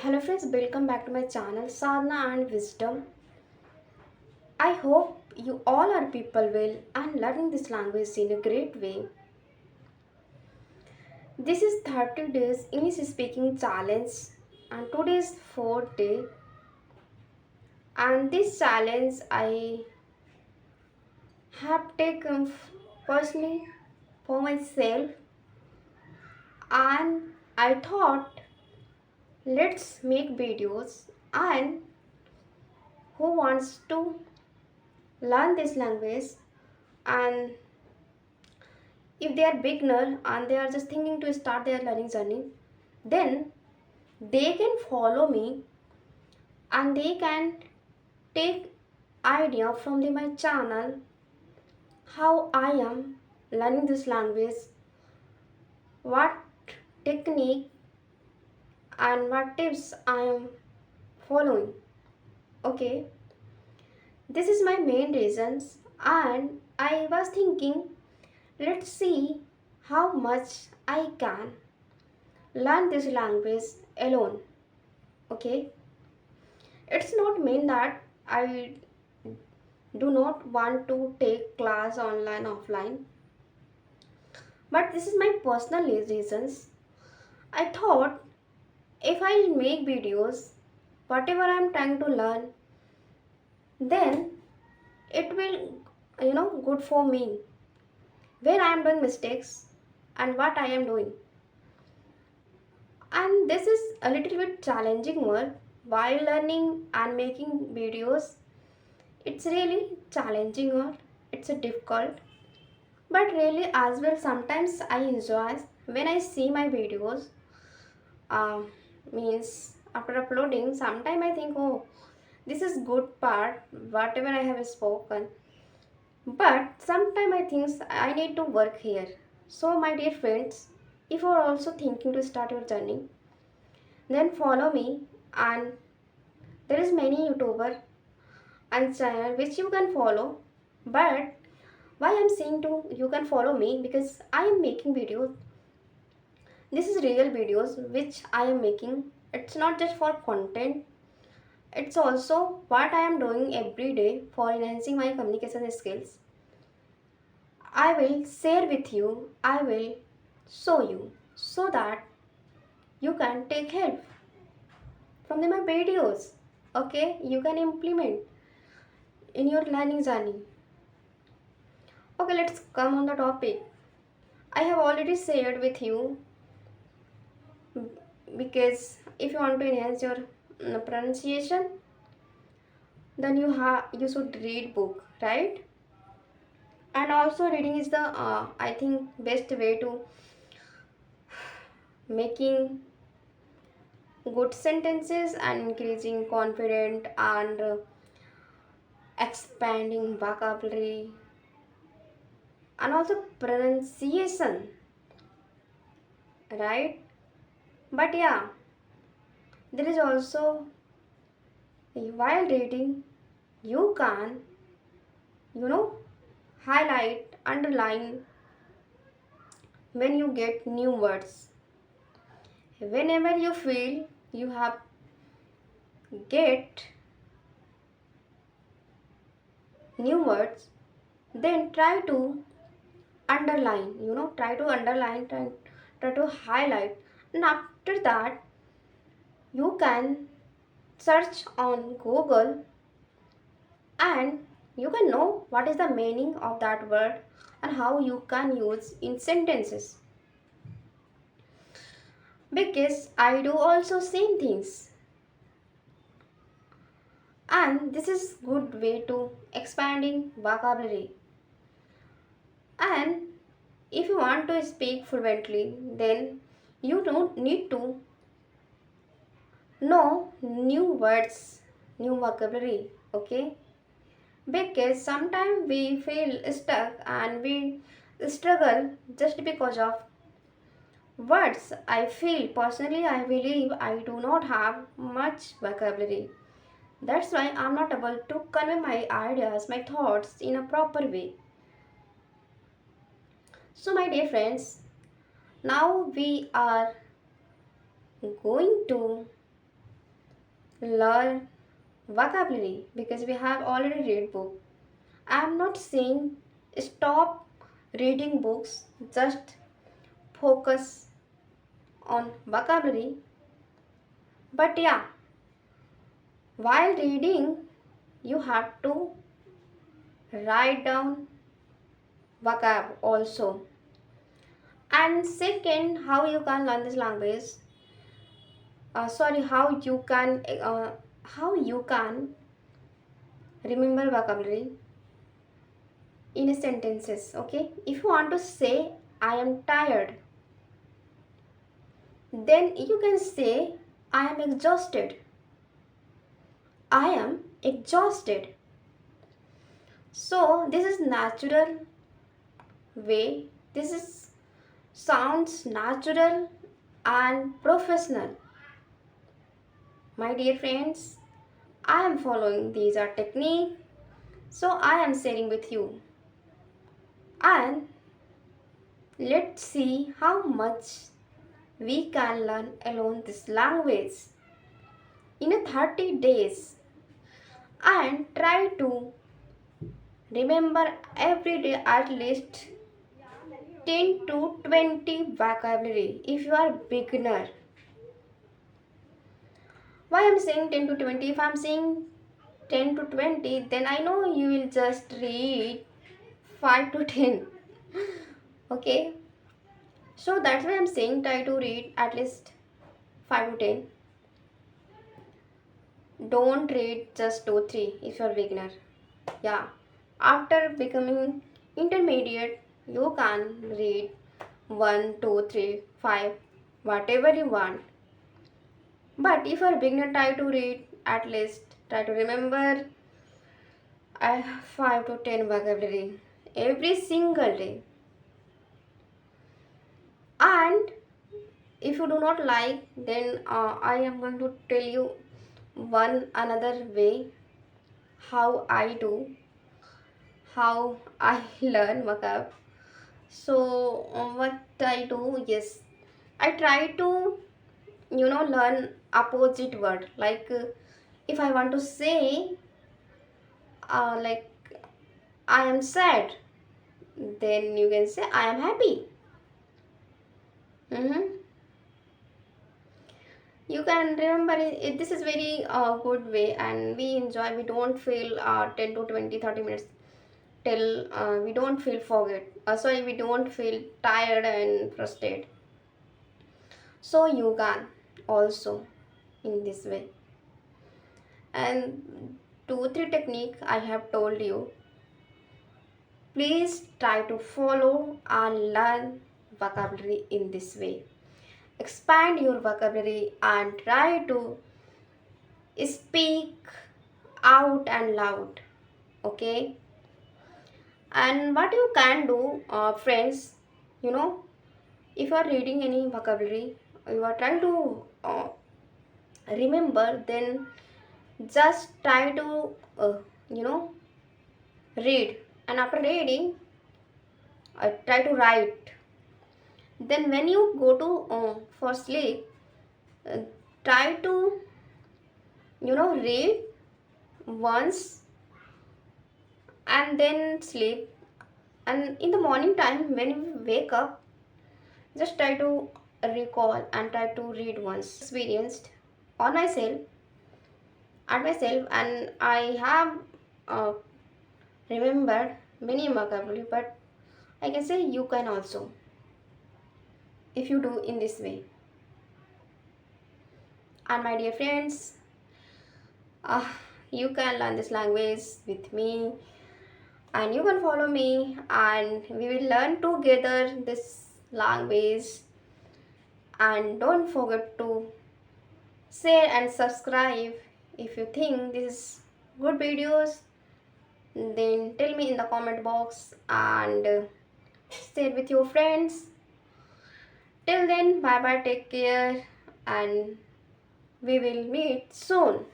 Hello friends, welcome back to my channel Sadhana and Wisdom. I hope you all are people well and learning this language in a great way. This is 30 days English speaking challenge and today is 4th day, and this challenge I have taken personally for myself, and I thought let's make videos, and who wants to learn this language, and if they are beginner and they are just thinking to start their learning journey, then they can follow me and they can take idea from my channel how I am learning this language, what technique and what tips I am following. Okay, this is my main reasons, and I was thinking let's see how much I can learn this language alone. Okay, it's not mean that I do not want to take class online offline, but this is my personal reasons. I thought if I make videos whatever I'm trying to learn, then it will good for me where I am doing mistakes and what I am doing. And this is a little bit challenging work while learning and making videos. It's really challenging or it's a difficult, but really as well sometimes I enjoy when I see my videos. um, Means after uploading sometime I think, oh, this is good part whatever I have spoken, but sometime I think I need to work here. So my dear friends, if you are also thinking to start your journey, then follow me, and there is many YouTuber and channel which you can follow. But why I'm saying to you can follow me, because I am making videos. This is real videos which I am making. It's not just for content, it's also what I am doing every day for enhancing my communication skills. I will share with you, I will show you, so that you can take help from my videos. Okay, you can implement in your learning journey. Okay, let's come on the topic. I have already shared with you, because if you want to enhance your pronunciation, then you should read book, right? And also reading is the I think best way to making good sentences and increasing confidence and expanding vocabulary and also pronunciation, right? But yeah, there is also, while reading, you can you know highlight, underline when you get new words. Whenever you feel you have get new words, then try to underline, try to highlight, and after that you can search on Google, and you can know what is the meaning of that word and how you can use in sentences. Because I do also same things, and this is good way to expanding vocabulary. And if you want to speak fluently, then you don't need to know new words, new vocabulary. Okay, because sometimes we feel stuck and we struggle just because of words. I feel personally, I believe I do not have much vocabulary. That's why I'm not able to convey my ideas, my thoughts in a proper way. So, my dear friends, now we are going to learn vocabulary because we have already read book. I am not saying stop reading books, just focus on vocabulary. But yeah, while reading, you have to write down vocab also. And second, how you can learn this language? Sorry, how you can remember vocabulary in sentences. Okay, if you want to say I am tired, then you can say I am exhausted. I am exhausted. So this is natural way. This is sounds natural and professional. My dear friends, I am following these are technique, so I am sharing with you. And let's see how much we can learn alone this language in a 30 days, and try to remember every day at least 10 to 20 vocabulary if you are beginner. Why I'm saying 10 to 20? If I'm saying 10 to 20, then I know you will just read 5 to 10. Okay, so that's why I'm saying try to read at least 5 to 10. Don't read just 2 3 if you're beginner. Yeah, after becoming intermediate, you can read 1 2 3 5, whatever you want. But if you're beginner, try to read at least, try to remember 5 to 10 vocabulary every single day. And if you do not like, then I am going to tell you one another way how I do, how I learn vocab. So what I do, yes, I try to learn opposite word. Like if I want to say like I am sad, then you can say I am happy. Mm-hmm. You can remember this is very good way, and we enjoy. We don't feel 10 to 20 30 minutes till we don't feel forget. Sorry, we don't feel tired and frustrated. So you can also in this way. And 2 3 technique I have told you. Please try to follow and learn vocabulary in this way. Expand your vocabulary and try to speak out and loud. Okay. And what you can do, friends, you know, if you are reading any vocabulary, you are trying to remember, then just try to, you know, read. And after reading, try to write. Then when you go to for sleep, uh, try to read once and then sleep. And in the morning time when you wake up, just try to recall and try to read once. Experienced on myself at myself, and I have uh, remembered many vocabulary. But I can say you can also, if you do in this way. And my dear friends, uh, you can learn this language with me, and you can follow me, and we will learn together this language. And don't forget to share and subscribe. If you think this is good videos, then tell me in the comment box, and share with your friends. Till then, bye bye, take care, and we will meet soon.